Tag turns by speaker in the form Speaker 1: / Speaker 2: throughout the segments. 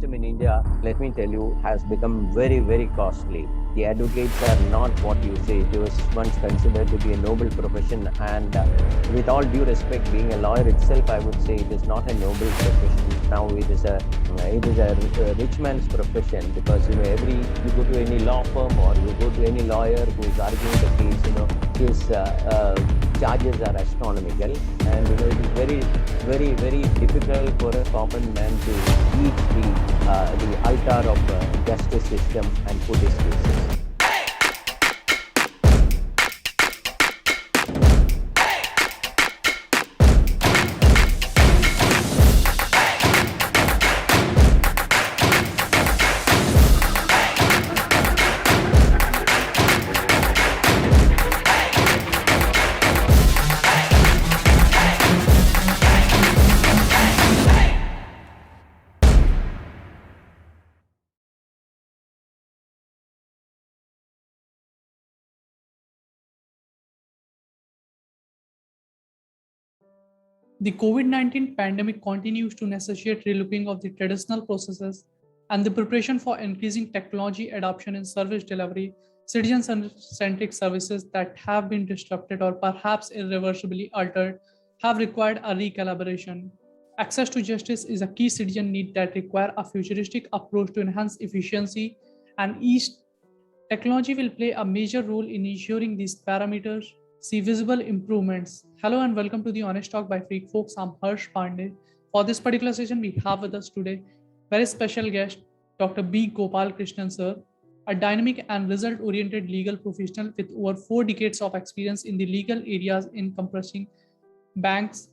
Speaker 1: system in India, let me tell you, has become very, very costly. The advocates are not what you say. It was once considered to be a noble profession, and with all due respect, being a lawyer itself, I would say it is not a noble profession. Now it is a rich man's profession, because every you go to any law firm or you go to any lawyer who is arguing the case, his charges are astronomical, and it is very, very, very difficult for a common man to reach the altar of justice system and put his cases.
Speaker 2: The COVID 19 pandemic continues to necessitate relooking of the traditional processes and the preparation for increasing technology adoption in service delivery, citizen centric services that have been disrupted or perhaps irreversibly altered have required a recalibration. Access to justice is a key citizen need that require a futuristic approach to enhance efficiency, and each technology will play a major role in ensuring these parameters see visible improvements. Hello and welcome to the Honest Talk by Freak Folks. I'm Harsh Pandey. For this particular session, we have with us today very special guest, Dr. B. Gopal Krishnan sir, a dynamic and result-oriented legal professional with over 4 decades of experience in the legal areas encompassing banks,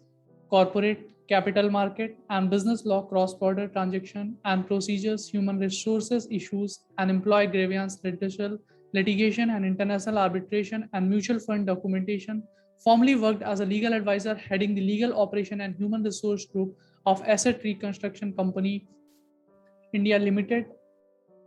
Speaker 2: corporate, capital market, and business law, cross-border transaction and procedures, human resources issues, and employee grievance redressal, litigation and international arbitration, and mutual fund documentation. Formerly worked as a legal advisor heading the legal operation and human resource group of Asset Reconstruction Company India Limited,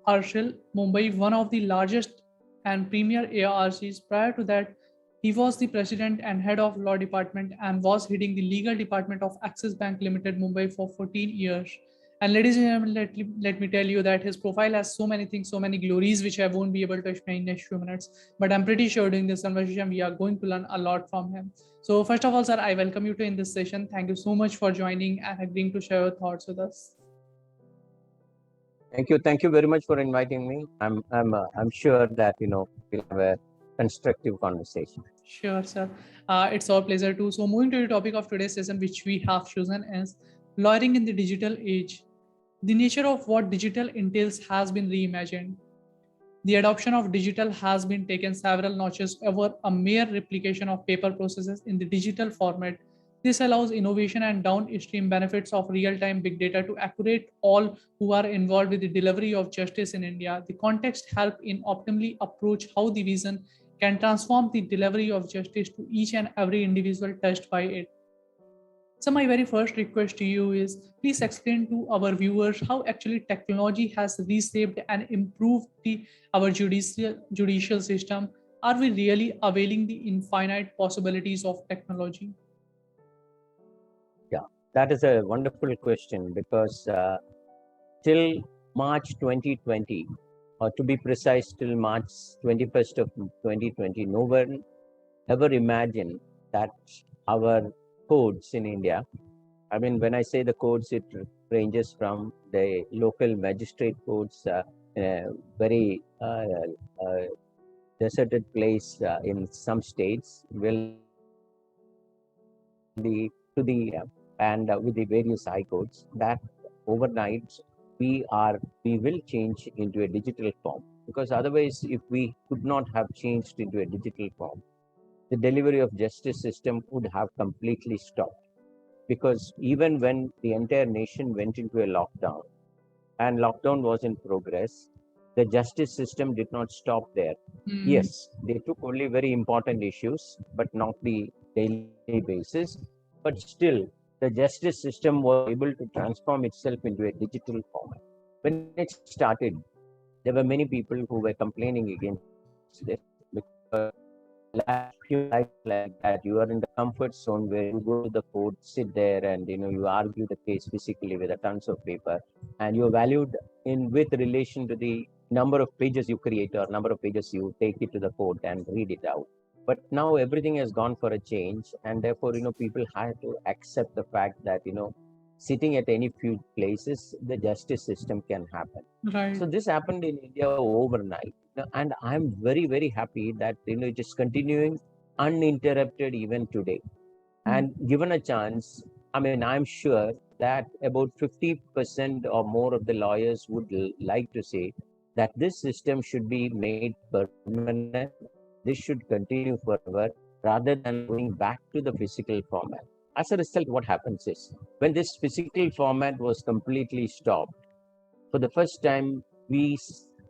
Speaker 2: Arshil, Mumbai, one of the largest and premier ARCs. Prior to that, he was the president and head of law department and was heading the legal department of Axis Bank Limited, Mumbai for 14 years. And ladies and gentlemen, let me tell you that his profile has so many things, so many glories, which I won't be able to explain in next few minutes. But I'm pretty sure during this conversation, we are going to learn a lot from him. So first of all, sir, I welcome you to in this session. Thank you so much for joining and agreeing to share your thoughts with us.
Speaker 1: Thank you very much for inviting me. I'm sure that we'll have a constructive conversation.
Speaker 2: Sure, sir. It's our pleasure too. So, moving to the topic of today's session, which we have chosen is lawyering in the digital age. The nature of what digital entails has been reimagined. The adoption of digital has been taken several notches over a mere replication of paper processes in the digital format. This allows innovation and downstream benefits of real-time big data to accurate all who are involved with the delivery of justice in India. The context help in optimally approach how the vision can transform the delivery of justice to each and every individual touched by it. So my very first request to you is please explain to our viewers how actually technology has reshaped and improved our judicial system. Are we really availing the infinite possibilities of technology?
Speaker 1: Yeah, that is a wonderful question, because till March 2020, or to be precise, till March 21st of 2020, no one ever imagined that our codes in India, I mean, when I say the codes, it ranges from the local magistrate codes, very deserted place in some states, will the to the and with the various high codes, that overnight we will change into a digital form, because otherwise, if we could not have changed into a digital form, the delivery of justice system would have completely stopped. Because even when the entire nation went into a lockdown and lockdown was in progress, the justice system did not stop there.
Speaker 2: Hmm.
Speaker 1: Yes, they took only very important issues, but not the daily basis. But still, the justice system was able to transform itself into a digital format. When it started, there were many people who were complaining against this, because Few life like that. You are in the comfort zone where you go to the court, sit there, and you argue the case physically with a tons of paper, and you're valued in with relation to the number of pages you create or number of pages you take it to the court and read it out. But now everything has gone for a change, and therefore people have to accept the fact that sitting at any few places, the justice system can happen.
Speaker 2: Right.
Speaker 1: So this happened in India overnight, and I'm very very happy that it is continuing uninterrupted even today. And given a chance, I mean, I'm sure that about 50% or more of the lawyers would like to say that this system should be made permanent and this should continue forever rather than going back to the physical format. As a result, what happens is when this physical format was completely stopped, for the first time, we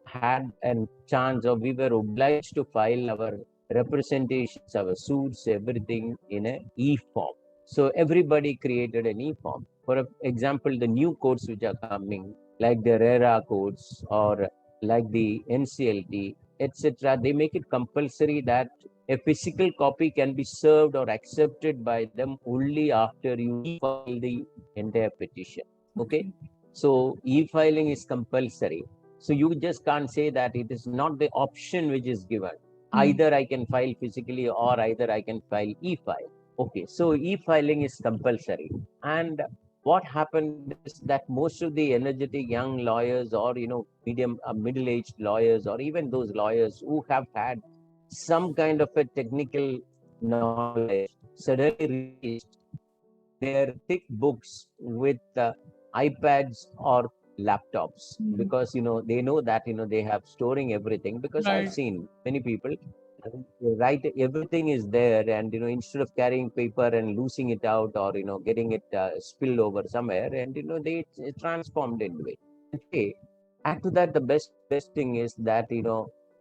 Speaker 1: had a chance, or we were obliged to file our representations, our suits, everything in a e-form. So everybody created an e-form. For example, the new codes which are coming, like the RERA codes or like the NCLT, etc., they make it compulsory that a physical copy can be served or accepted by them only after you e-file the entire petition. Okay. So e-filing is compulsory. So you just can't say that it is not the option which is given. Either I can file physically or either I can file e-file. Okay, so e-filing is compulsory. And what happened is that most of the energetic young lawyers or medium middle-aged lawyers or even those lawyers who have had some kind of a technical knowledge suddenly replaced their thick books with iPads or laptops because they know that they have storing everything because I've
Speaker 2: Right.
Speaker 1: seen many people write everything is there and instead of carrying paper and losing it out or getting it spilled over somewhere and they transformed into it. And today, add to that the best thing is that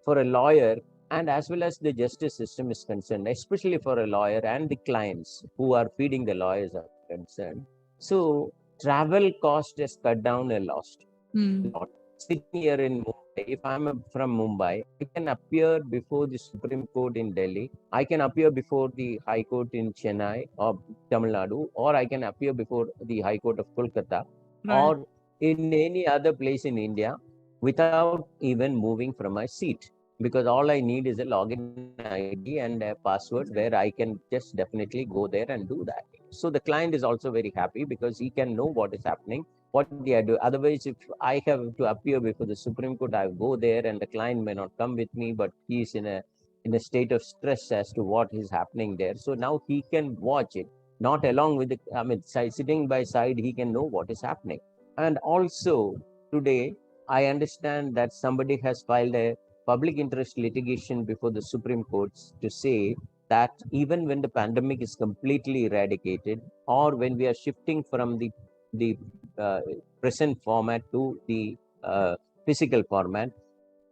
Speaker 1: for a lawyer and as well as the justice system is concerned, especially for a lawyer and the clients who are feeding the lawyers are concerned. So travel cost is cut down a lot. Sitting here in Mumbai, if I'm from Mumbai, I can appear before the Supreme Court in Delhi. I can appear before the High Court in Chennai or Tamil Nadu, or I can appear before the High Court of Kolkata,
Speaker 2: Right.
Speaker 1: or in any other place in India without even moving from my seat. Because all I need is a login ID and a password where I can just definitely go there and do that. So the client is also very happy because he can know what is happening what they do. Otherwise, if I have to appear before the Supreme Court, I go there and the client may not come with me, but he is in a state of stress as to what is happening there. So now he can watch it, not along with the, I mean, sitting by side, he can know what is happening. And also today, I understand that somebody has filed a public interest litigation before the Supreme Courts to say that even when the pandemic is completely eradicated, or when we are shifting from the uh, present format to the physical format,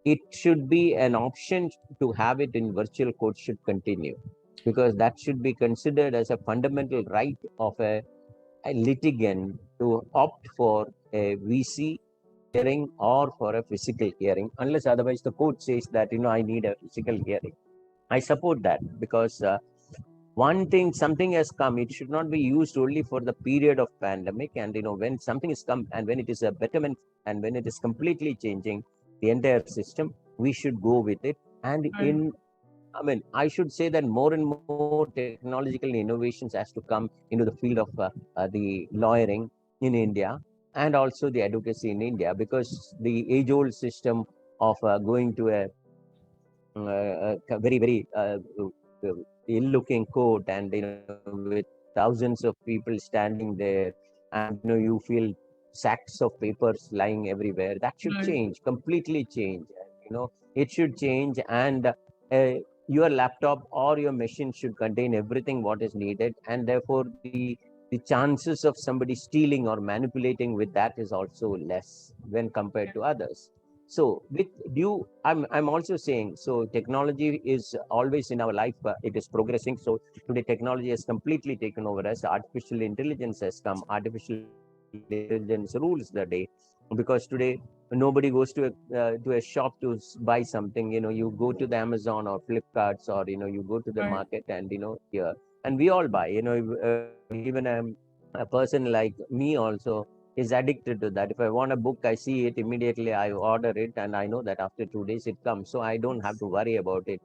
Speaker 1: it should be an option to have it in virtual court should continue because that should be considered as a fundamental right of a litigant to opt for a VC hearing or for a physical hearing, unless otherwise the court says that I need a physical hearing. I support that because one thing something has come, it should not be used only for the period of pandemic, and when something is come and when it is a betterment and when it is completely changing the entire system, we should go with it. And
Speaker 2: Right.
Speaker 1: I mean, I should say that more and more technological innovations has to come into the field of the lawyering in India and also the advocacy in India, because the age old system of going to a very ill-looking court and with thousands of people standing there, and you feel sacks of papers lying everywhere. That should
Speaker 2: Right.
Speaker 1: change, completely change. It should change, and your laptop or your machine should contain everything what is needed, and therefore the chances of somebody stealing or manipulating with that is also less when compared to others. So with due, I'm also saying, so technology is always in our life, it is progressing. So today technology has completely taken over us. Artificial intelligence has come. Artificial intelligence rules the day because today Nobody goes to a shop to buy something. You go to the Amazon or Flipkarts, or you go to the
Speaker 2: Right.
Speaker 1: market, and here, and we all buy. Even a person like me also is addicted to that. If I want a book, I see it immediately, I order it, and I know that after 2 days it comes, so I don't have
Speaker 2: Yes.
Speaker 1: to worry about it.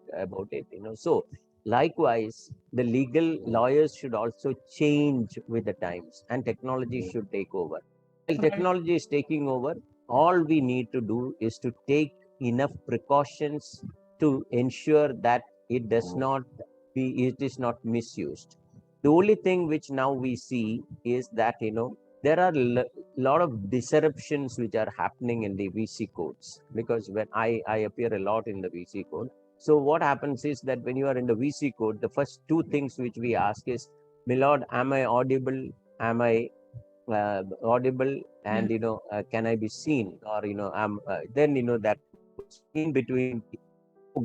Speaker 1: So likewise, the legal lawyers should also change with the times, and technology should take over. While
Speaker 2: Right.
Speaker 1: technology is taking over, all we need to do is to take enough precautions to ensure that it is not misused. The only thing which now we see is that there are a lot of disruptions which are happening in the VC codes, because when I appear a lot in the VC code. So what happens is that when you are in the VC code, the first two things which we ask is, Milord, am I audible? Am I audible? And
Speaker 2: Yes.
Speaker 1: can I be seen? Or then that in between,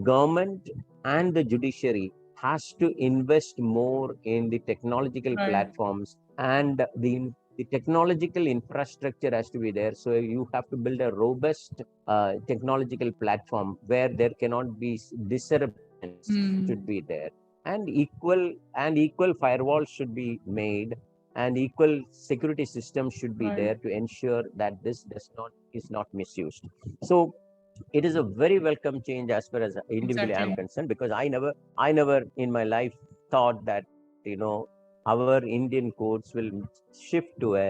Speaker 1: government and the judiciary has to invest more in the technological
Speaker 2: Right.
Speaker 1: platforms, and the technological infrastructure has to be there. So you have to build a robust technological platform where there cannot be disruptions
Speaker 2: Hmm.
Speaker 1: should be there, and equal firewalls should be made, and equal security systems should be
Speaker 2: Right.
Speaker 1: there to ensure that this does not is not misused. So it is a very welcome change as far as individually I'm
Speaker 2: Exactly.
Speaker 1: concerned, because I never in my life thought that our Indian courts will shift to a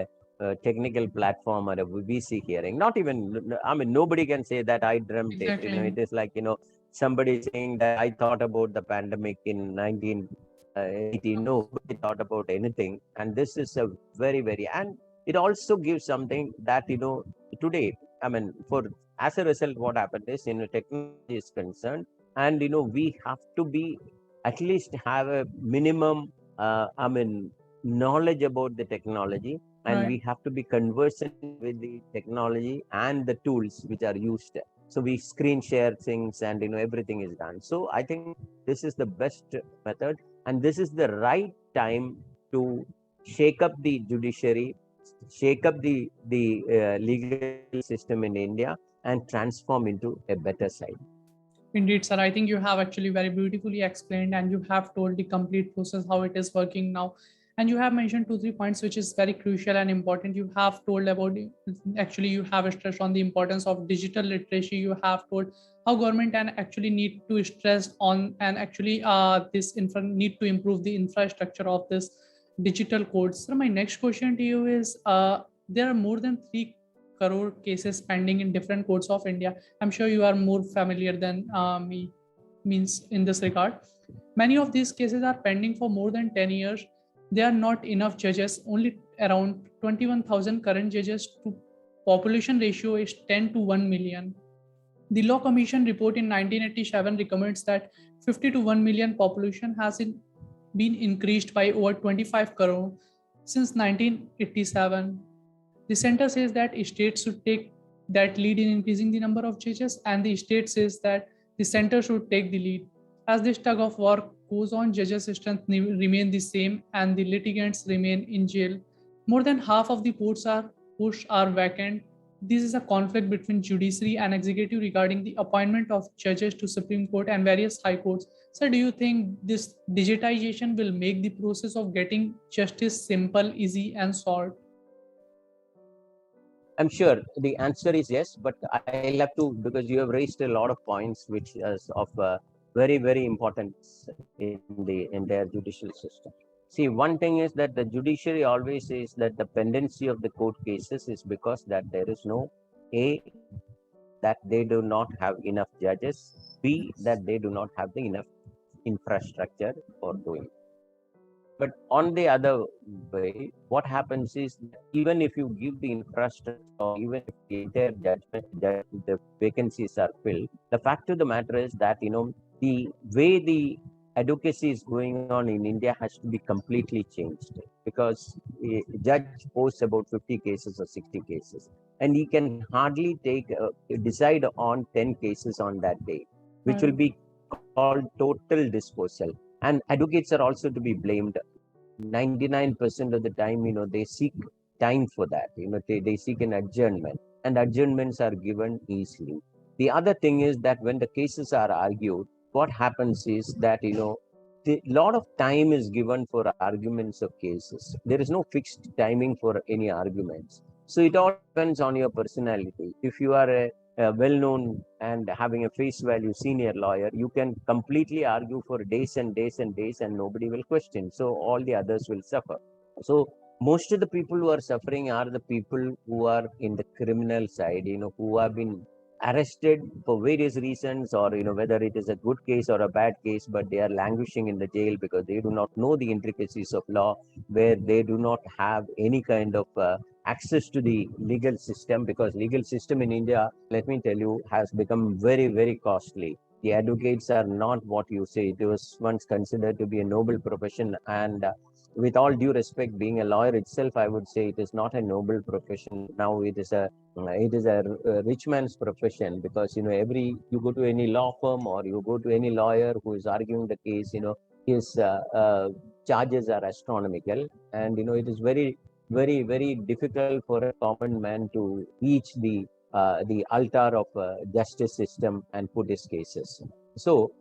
Speaker 1: technical platform or a VC hearing. Not even, I mean, nobody can say that I dreamt it.
Speaker 2: Exactly.
Speaker 1: It is like somebody saying that I thought about the pandemic in 1918. Nobody thought about anything, and this is a very, and it also gives something that today. I mean, for as a result, what happened is, technology is concerned, and we have to be at least have a minimum, knowledge about the technology, and
Speaker 2: Right.
Speaker 1: we have to be conversant with the technology and the tools which are used. So we screen share things, and everything is done. So I think this is the best method, and this is the right time to shake up the judiciary, shake up the legal system in India, and transform into a better side.
Speaker 2: Indeed, sir. I think you have actually very beautifully explained and you have told the complete process how it is working now. And you have mentioned two, 3 points which is very crucial and important. You have told about actually you have stressed on the importance of digital literacy. You have told how government and actually need to stress on and actually need to improve the infrastructure of this digital codes. So my next question to you is there are more than 3 crore cases pending in different courts of India. I'm sure you are more familiar than me, means in this regard. Many of these cases are pending for more than 10 years. There are not enough judges, only around 21,000 current judges to population ratio is 10 to 1 million. The Law Commission report in 1987 recommends that 50 to 1 million population has been increased by over 25 crore since 1987. The center says that states should take that lead in increasing the number of judges, and the state says that the center should take the lead. As this tug of war goes on, judges' strength remain the same, and the litigants remain in jail. More than half of the posts are vacant. This is a conflict between judiciary and executive regarding the appointment of judges to Supreme Court and various high courts. So, do you think this digitization will make the process of getting justice simple, easy, and short?
Speaker 1: I'm sure the answer is yes, but I'll have to, because you have raised a lot of points which is of very importance in the entire judicial system. See, one thing is that the judiciary always says that the pendency of the court cases is because that there is no A, that they do not have enough judges, B, that they do not have the enough infrastructure for doing. But on the other way, what happens is that even if you give the infrastructure, or even if the entire the vacancies are filled, the fact of the matter is that the way the advocacy is going on in India has to be completely changed, because a judge posts about 50 cases or 60 cases, and he can hardly decide on 10 cases on that day, which will
Speaker 2: Right.
Speaker 1: be called total disposal. And advocates are also to be blamed. 99% of the time, they seek time for that. They seek an adjournment. and adjournments are given easily. The other thing is that when the cases are argued, what happens is that, a lot of time is given for arguments of cases. There is no fixed timing for any arguments. So it all depends on your personality. If you are a well-known and having a face value senior lawyer, you can completely argue for days and days and days and nobody will question. So all the others will suffer. So most of the people who are suffering are the people who are in the criminal side, who have been arrested for various reasons, or whether it is a good case or a bad case, but they are languishing in the jail because they do not know the intricacies of law, where they do not have any kind of access to the legal system, because legal system in India, let me tell you, has become very, very costly. The advocates are not what you say. It was once considered to be a noble profession, and with all due respect, being a lawyer itself, I would say it is not a noble profession. Now it is a rich man's profession, because every you go to any law firm or you go to any lawyer who is arguing the case, his charges are astronomical, and it is very, very, very difficult for a common man to reach the altar of justice system and put his cases. So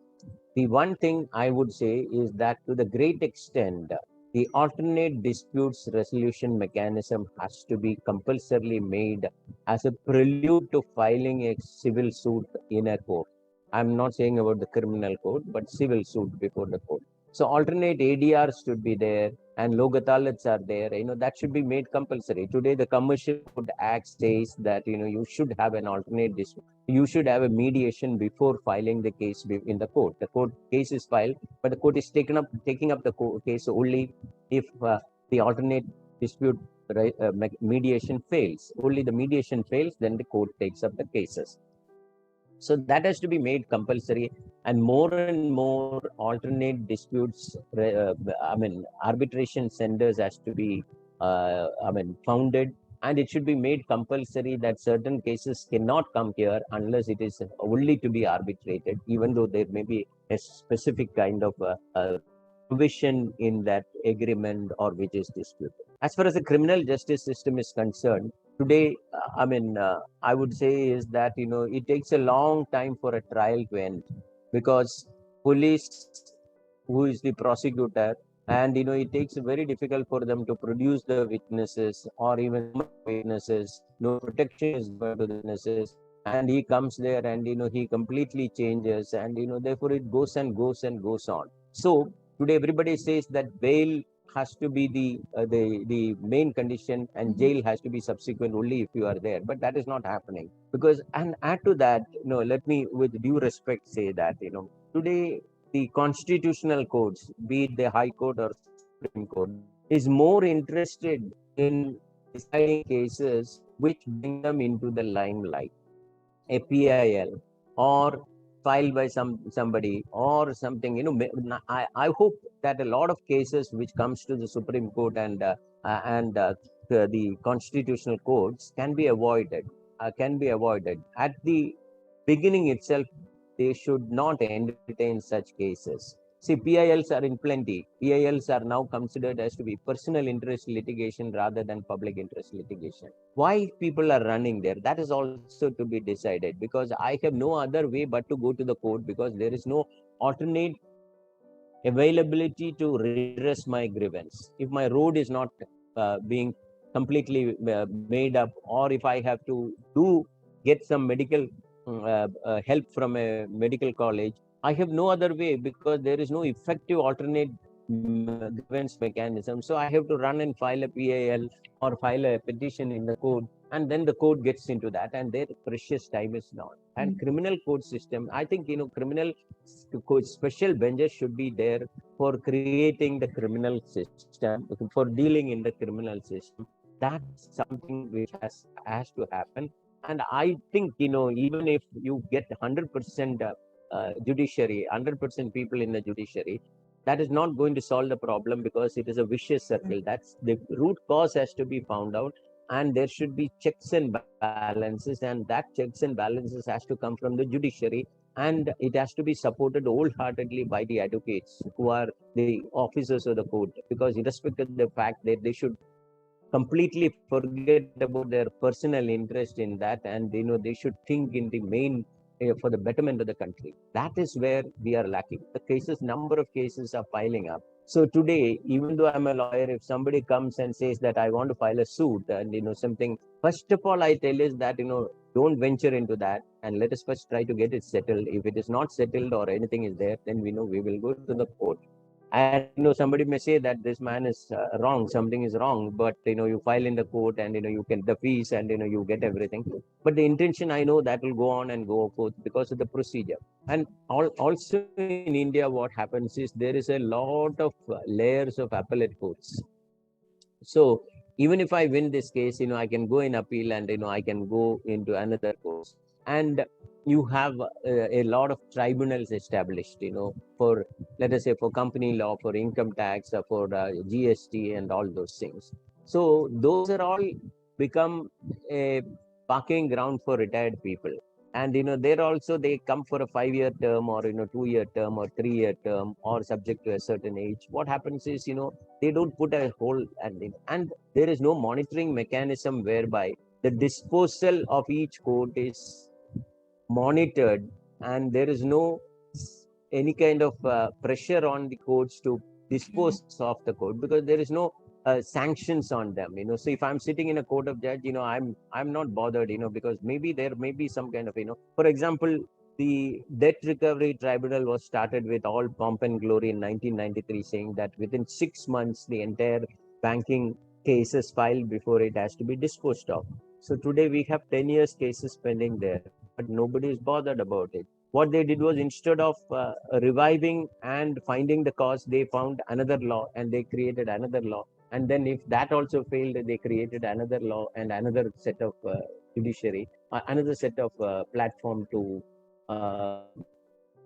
Speaker 1: the one thing I would say is that to the great extent, the alternate disputes resolution mechanism has to be compulsorily made as a prelude to filing a civil suit in a court. I'm not saying about the criminal court, but civil suit before the court. So alternate ADRs should be there, and logathalats are there. That should be made compulsory. Today, the Commercial Code Act says that you should have an alternate dispute. You should have a mediation before filing the case in the court. The court case is filed, but the court is taking up the case only if the alternate dispute mediation fails. Only the mediation fails, then the court takes up the cases. So that has to be made compulsory, and more alternate disputes, arbitration centers has to be, founded, and it should be made compulsory that certain cases cannot come here unless it is only to be arbitrated, even though there may be a specific kind of provision in that agreement or which is disputed. As far as the criminal justice system is concerned, today, I would say is that, it takes a long time for a trial to end, because police, who is the prosecutor, and, it takes very difficult for them to produce the witnesses or even witnesses. No protection is given to the witnesses. And he comes there and, he completely changes, and, therefore it goes and goes and goes on. So today everybody says that bail has to be the main condition, and jail has to be subsequent only if you are there. But that is not happening, because, and add to that, let me with due respect say that, today the constitutional courts, be it the High Court or Supreme Court, is more interested in deciding cases which bring them into the limelight. A PIL or filed by somebody or something. I hope that a lot of cases which comes to the Supreme Court and the constitutional courts can be avoided. At the beginning itself. They should not entertain such cases. See, PILs are in plenty. PILs are now considered as to be personal interest litigation rather than public interest litigation. Why people are running there? That is also to be decided, because I have no other way but to go to the court, because there is no alternate availability to redress my grievance. If my road is not being completely made up, or if I have to get some medical help from a medical college, I have no other way, because there is no effective alternate grievance mechanism. So I have to run and file a PIL or file a petition in the court, and then the court gets into that, and their precious time is gone. And criminal court system, I think, criminal special benches should be there for creating the criminal system, for dealing in the criminal system. That's something which has to happen. And I think, even if you get 100% judiciary, 100% people in the judiciary, that is not going to solve the problem, because it is a vicious circle. That's the root cause has to be found out, and there should be checks and balances, and that checks and balances has to come from the judiciary, and it has to be supported wholeheartedly by the advocates who are the officers of the court, because irrespective of the fact that they should completely forget about their personal interest in that, and they should think in the main, for the betterment of the country. That is where we are lacking. The cases, number of cases are piling up. So today, even though I'm a lawyer, if somebody comes and says that I want to file a suit and something, first of all I tell is that don't venture into that, and let us first try to get it settled. If it is not settled or anything is there, then we know we will go to the court. And somebody may say that this man is wrong, something is wrong, but you file in the court, and you get the fees, and you get everything. But the intention, I know that will go on and go forth because of the procedure. And also in India, what happens is there is a lot of layers of appellate courts. So even if I win this case, I can go in appeal, and I can go into another course. And you have a lot of tribunals established, for, let us say, for company law, for income tax, for GST, and all those things. So those are all become a parking ground for retired people. And there also they come for a 5-year term, or 2-year term, or 3-year term, or subject to a certain age. What happens is, they don't put a whole, and there is no monitoring mechanism whereby the disposal of each court is monitored, and there is no any kind of pressure on the courts to dispose of the court, because there is no sanctions on them. So if I'm sitting in a court of judge, I'm not bothered, because maybe there may be some kind of, for example, the debt recovery tribunal was started with all pomp and glory in 1993, saying that within 6 months the entire banking cases filed before it has to be disposed of. So today we have 10 years cases pending there, but nobody is bothered about it. What they did was, instead of reviving and finding the cause, they found another law, and they created another law. And then if that also failed, they created another law and another set of judiciary, another set of platform to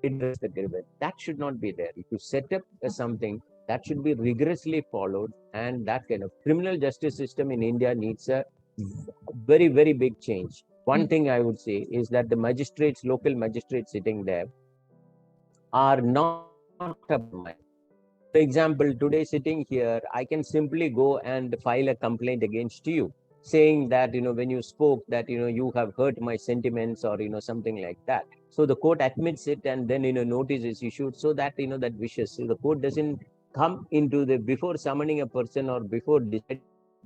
Speaker 1: redress the grievance. That should not be there. If you set up something, that should be rigorously followed, and that kind of criminal justice system in India needs a very, very big change. One thing I would say is that the magistrates, local magistrates sitting there, are not up to mind. For example, today sitting here, I can simply go and file a complaint against you, saying that, when you spoke, that, you have hurt my sentiments, or, something like that. So the court admits it, and then, notice is issued, so that, that wishes. So the court doesn't come into the, before summoning a person or before deciding,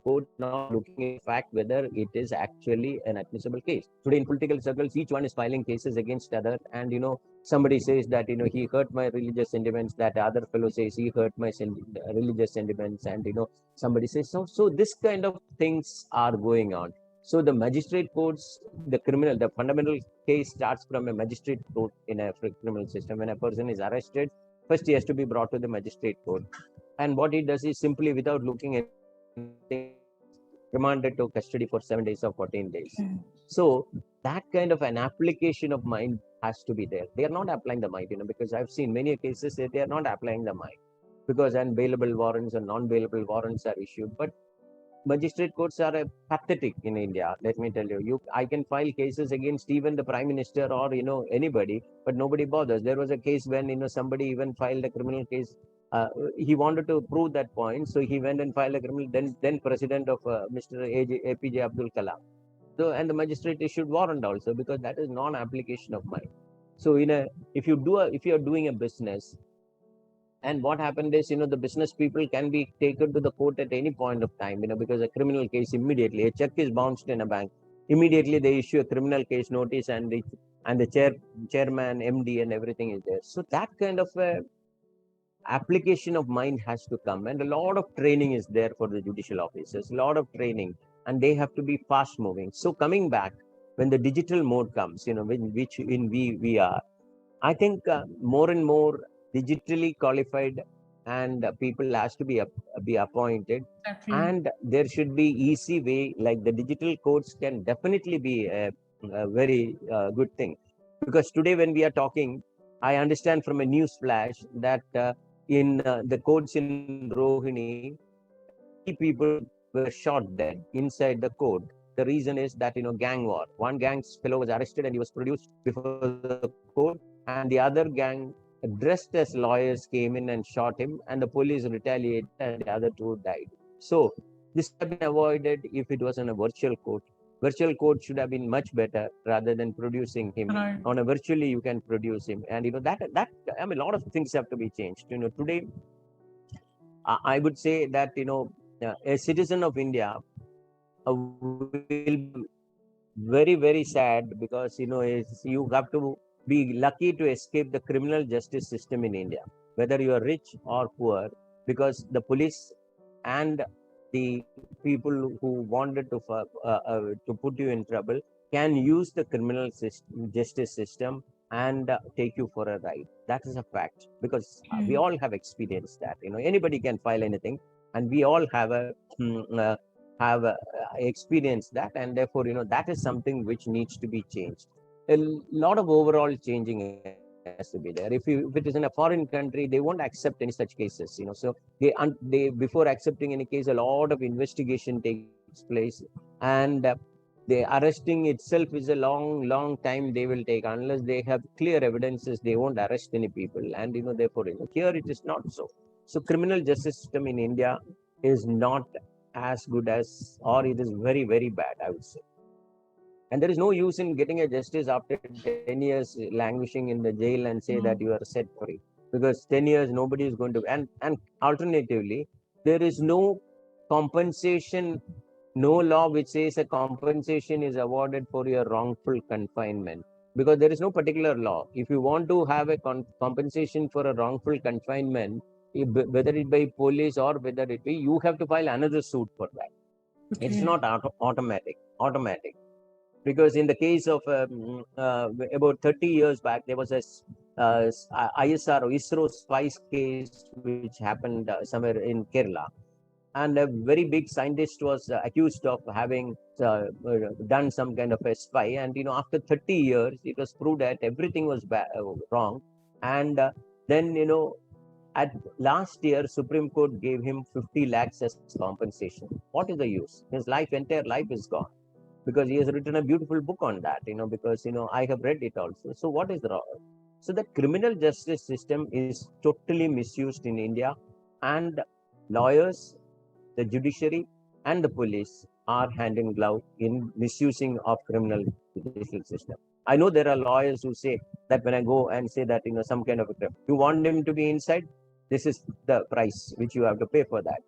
Speaker 1: court not looking at the fact whether it is actually an admissible case. Today in political circles, each one is filing cases against other, and somebody says that he hurt my religious sentiments, that other fellow says he hurt my religious sentiments, and somebody says so. So this kind of things are going on. So the magistrate courts, the fundamental case starts from a magistrate court in a criminal system. When a person is arrested, first he has to be brought to the magistrate court, and what he does is, simply without looking at anything, remanded to custody for 7 days or 14 days. So that kind of an application of mind has to be there. They are not applying the mind, because I've seen many cases that they are not applying the mind, because unbailable warrants and non-bailable warrants are issued. But magistrate courts are pathetic in India. Let me tell you, I can file cases against even the prime minister, or anybody, but nobody bothers. There was a case when somebody even filed a criminal case. He wanted to prove that point, so he went and filed a criminal. Then president of Mr. APJ Abdul Kalam. So, and the magistrate issued warrant also, because that is non-application of mind. So if you are doing a business, and what happened is, the business people can be taken to the court at any point of time, because a criminal case, immediately a check is bounced in a bank, immediately they issue a criminal case notice, and the chairman, MD, and everything is there. So that kind of application of mind has to come, and a lot of training is there for the judicial officers, a lot of training, and they have to be fast moving. So coming back, when the digital mode comes, which in we are, I think more and more digitally qualified and people has to be appointed,
Speaker 2: Exactly.
Speaker 1: and there should be easy way, like the digital courts can definitely be a very good thing. Because today when we are talking, I understand from a news flash that in the courts in Rohini, 3 people were shot dead inside the court. The reason is that, gang war. One gang's fellow was arrested and he was produced before the court, and the other gang, dressed as lawyers, came in and shot him, and the police retaliated, and the other 2 died. So This could have been avoided if it was on a virtual court. Virtual court should have been much better rather than producing him.
Speaker 2: Right.
Speaker 1: On a virtually, you can produce him, and that I mean, a lot of things have to be changed. Today I would say that a citizen of India will be very very sad because you have to be lucky to escape the criminal justice system in India, whether you are rich or poor, because the police and the people who wanted to put you in trouble can use the criminal justice system and take you for a ride. That is a fact, because we
Speaker 2: Okay.
Speaker 1: all have experienced that. Anybody can file anything, and we all have experienced that, and therefore that is something which needs to be changed. A lot of overall changing has to be there. If it is in a foreign country, they won't accept any such cases. So they before accepting any case, a lot of investigation takes place, and the arresting itself is a long time they will take. Unless they have clear evidences, they won't arrest any people, and therefore here it is not so. So criminal justice system in India is not as good as, or it is very very bad, I would say. And there is no use in getting a justice after 10 years languishing in the jail and say that you
Speaker 2: Mm.
Speaker 1: are set free, because 10 years nobody is going to. And alternatively, there is no compensation, no law which says a compensation is awarded for your wrongful confinement, because there is no particular law. If you want to have a compensation for a wrongful confinement, whether it be police or whether it be, you have to file another suit for that. It's
Speaker 2: Okay.
Speaker 1: not automatic. Because in the case of about 30 years back, there was a ISR or ISRO spice case which happened somewhere in Kerala, and a very big scientist was accused of having done some kind of a spy, and after 30 years it was proved that everything was wrong. And then at last year, Supreme Court gave him 50 lakhs as compensation. What is the use? His entire life is gone, because he has written a beautiful book on that. Because I have read it also. So what is wrong? So the criminal justice system is totally misused in India, and lawyers, the judiciary, and the police are hand in glove in misusing of criminal judicial system. I know there are lawyers who say that when I go and say that some kind of a crime, you want him to be inside, this is the price which you have to pay for that.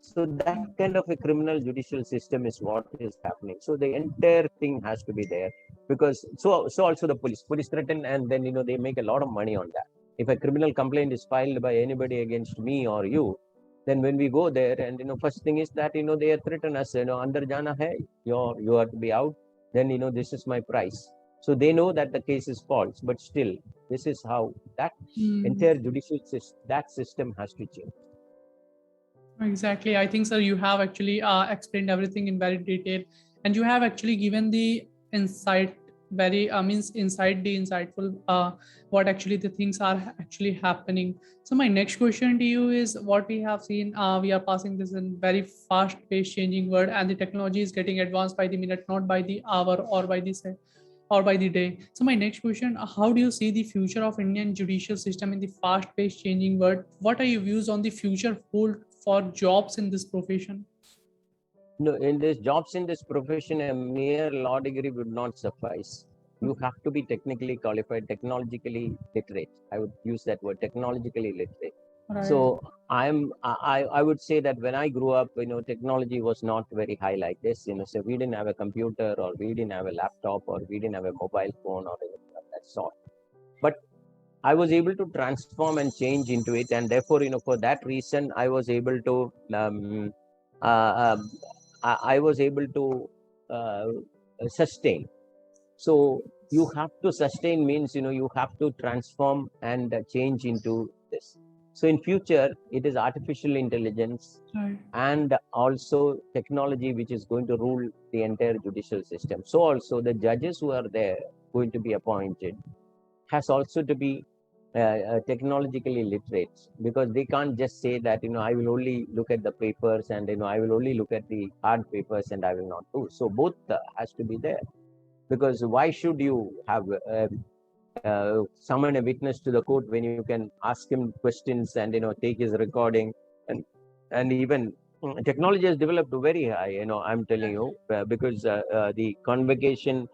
Speaker 1: So that kind of a criminal judicial system is what is happening. So the entire thing has to be there, because so also the police threaten, and then they make a lot of money on that. If a criminal complaint is filed by anybody against me or you, then when we go there, and first thing is that they threaten us, andar jana hai, you have to be out, then this is my price. So they know that the case is false, but still this is how that
Speaker 2: Mm.
Speaker 1: entire judicial system, that system has to change.
Speaker 2: Exactly. I think, sir, you have actually explained everything in very detail, and you have actually given the insight very means inside the insightful what actually the things are actually happening. So my next question to you is, what we have seen, we are passing this in very fast paced changing world, and the technology is getting advanced by the minute, not by the hour or by the say or by the day. So my next question, how do you see the future of Indian judicial system in the fast-paced changing world? What are your views on the future hold for jobs in this profession?
Speaker 1: No, in this jobs in this profession, a mere law degree would not suffice. You have to be technically qualified, technologically literate. I would use that word, technologically literate.
Speaker 2: Right.
Speaker 1: So I would say that when I grew up, technology was not very high like this. So we didn't have a computer, or we didn't have a laptop, or we didn't have a mobile phone, or anything of that sort. But I was able to transform and change into it, and therefore, for that reason, I was able to uh, um, I was able to uh, sustain. So you have to sustain means you have to transform and change into this. So in future, it is artificial intelligence
Speaker 2: Right.
Speaker 1: and also technology which is going to rule the entire judicial system. So also the judges who are there going to be appointed has also to be technologically literate, because they can't just say that I will only look at the papers, and I will only look at the hard papers, and I will not do. So both has to be there, because why should you have summon a witness to the court when you can ask him questions and take his recording, and even Technology has developed very high, I'm telling you, because the convocation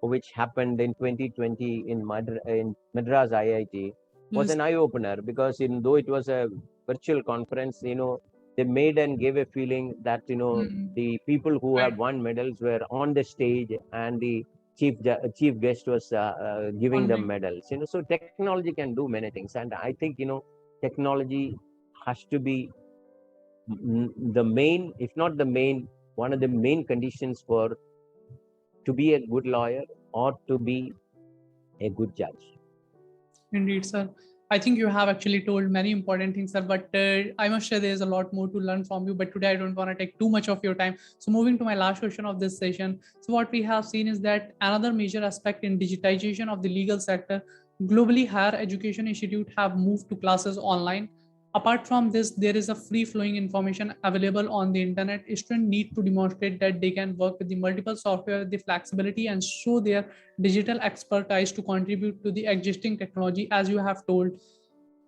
Speaker 1: which happened in 2020 in Madras IIT was
Speaker 2: Yes.
Speaker 1: an eye opener, because though it was a virtual conference, they made and gave a feeling that,
Speaker 2: Mm.
Speaker 1: the people who have
Speaker 2: Right.
Speaker 1: won medals were on the stage, and the chief guest was giving them
Speaker 2: Honoring.
Speaker 1: medals. So technology can do many things, and I think, technology has to be the main, if not the main, one of the main conditions for to be a good lawyer or to be a good judge.
Speaker 2: Indeed, sir. I think you have actually told many important things, sir. But I must say there's a lot more to learn from you. But today I don't want to take too much of your time. So moving to my last question of this session. So what we have seen is that another major aspect in digitization of the legal sector, globally higher education institute have moved to classes online. Apart from this, there is a free flowing information available on the internet. Students need to demonstrate that they can work with the multiple software, the flexibility, and show their digital expertise to contribute to the existing technology. As you have told,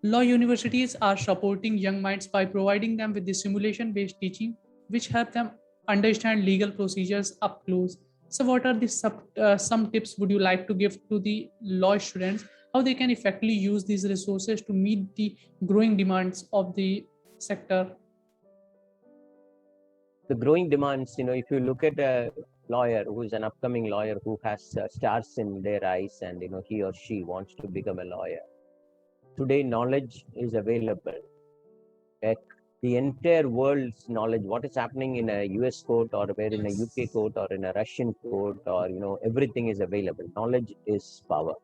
Speaker 2: law universities are supporting young minds by providing them with the simulation based teaching, which help them understand legal procedures up close. So, what are the some tips would you like to give to the law students how they can effectively use these resources to meet the growing demands of the sector?
Speaker 1: The growing demands, if you look at a lawyer who is an upcoming lawyer who has stars in their eyes, and he or she wants to become a lawyer, today knowledge is available. Like, the entire world's knowledge, what is happening in a US court, or where in a UK
Speaker 2: Yes.
Speaker 1: court, or in a Russian court, or everything is available. Knowledge is power,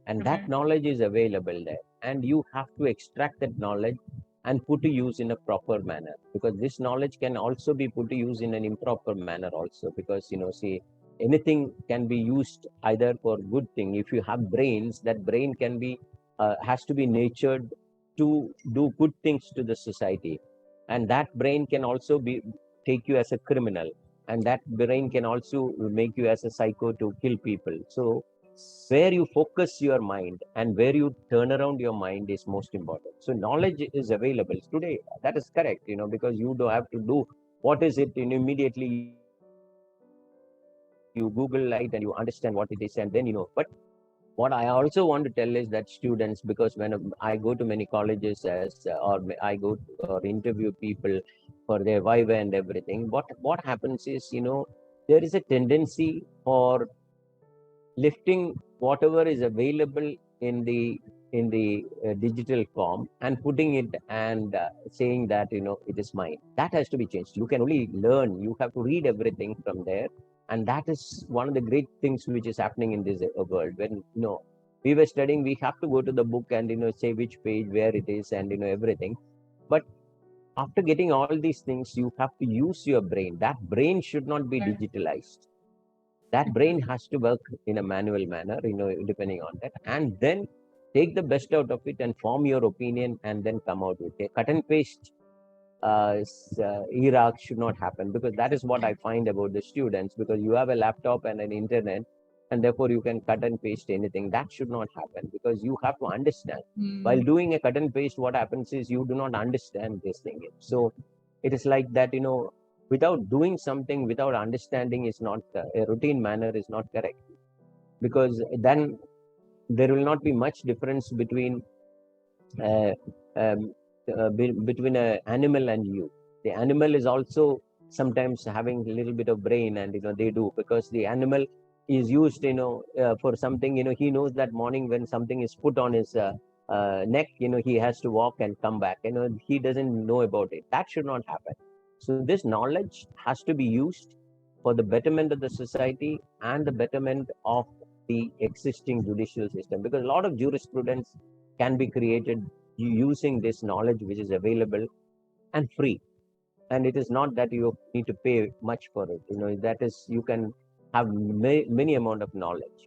Speaker 1: and that
Speaker 2: Right.
Speaker 1: knowledge is available there, and you have to extract that knowledge and put to use in a proper manner, because this knowledge can also be put to use in an improper manner also, because see, anything can be used either for good thing. If you have brains, that brain can be has to be nurtured to do good things to the society, and that brain can also be take you as a criminal, and that brain can also make you as a psycho to kill people. So where you focus your mind and where you turn around your mind is most important. So knowledge is available today. That is correct, because you don't have to do what is it, and immediately you Google it and you understand what it is, and then But what I also want to tell is that students, because when I go to many colleges I go or interview people for their viva and everything, what happens is, there is a tendency for lifting whatever is available in the digital form and putting it, and saying that, it is mine. That has to be changed. You can only learn, you have to read everything from there, and that is one of the great things which is happening in this world. When we were studying, we have to go to the book and say which page where it is, and everything. But after getting all these things, you have to use your brain. That brain should not be
Speaker 2: Right.
Speaker 1: digitalized. That brain has to work in a manual manner, depending on that, and then take the best out of it and form your opinion, and then come out with it. Cut and paste era should not happen, because that is what I find about the students, because you have a laptop and an internet, and therefore you can cut and paste anything. That should not happen, because you have to understand. While
Speaker 2: Mm.
Speaker 1: doing a cut and paste, what happens is you do not understand this thing. So it is like that, without doing something, without understanding, is not a routine manner is not correct, because then there will not be much difference between uh, between an animal and you. The animal is also sometimes having a little bit of brain, and they do, because the animal is used, for something. He knows that morning when something is put on his neck, he has to walk and come back. He doesn't know about it. That should not happen. So this knowledge has to be used for the betterment of the society and the betterment of the existing judicial system, because a lot of jurisprudence can be created using this knowledge which is available and free. And it is not that you need to pay much for it. That is, you can have many amount of knowledge.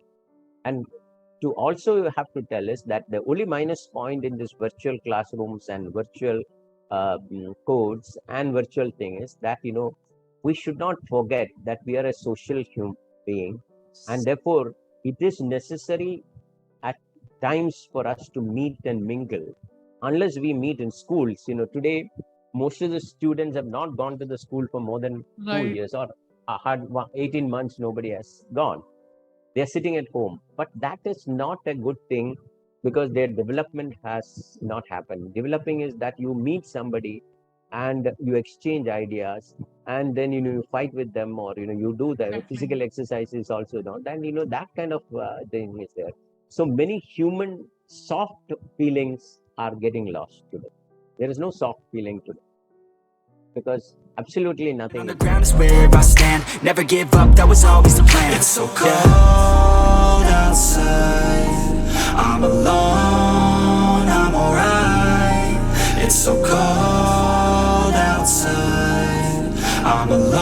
Speaker 1: And to also have to tell us that the only minus point in this virtual classrooms and virtual codes and virtual thing is that, we should not forget that we are a social human being, and therefore it is necessary at times for us to meet and mingle. Unless we meet in schools, today Most of the students have not gone to the school for more than 2 years, or had 18 months, nobody has gone. They're sitting at home. But that is not a good thing, because their development has not happened. Developing is that you meet somebody and you exchange ideas, and then you fight with them, or you do the
Speaker 2: Definitely.
Speaker 1: physical exercises also, not, and that kind of thing is there. So many human soft feelings are getting lost today. There is no soft feeling today, because absolutely nothing
Speaker 3: On the
Speaker 1: is
Speaker 3: ground is where I stand. Never give up, that was always the plan. It's so cold outside, I'm alone, I'm alright. It's so cold outside, I'm alone.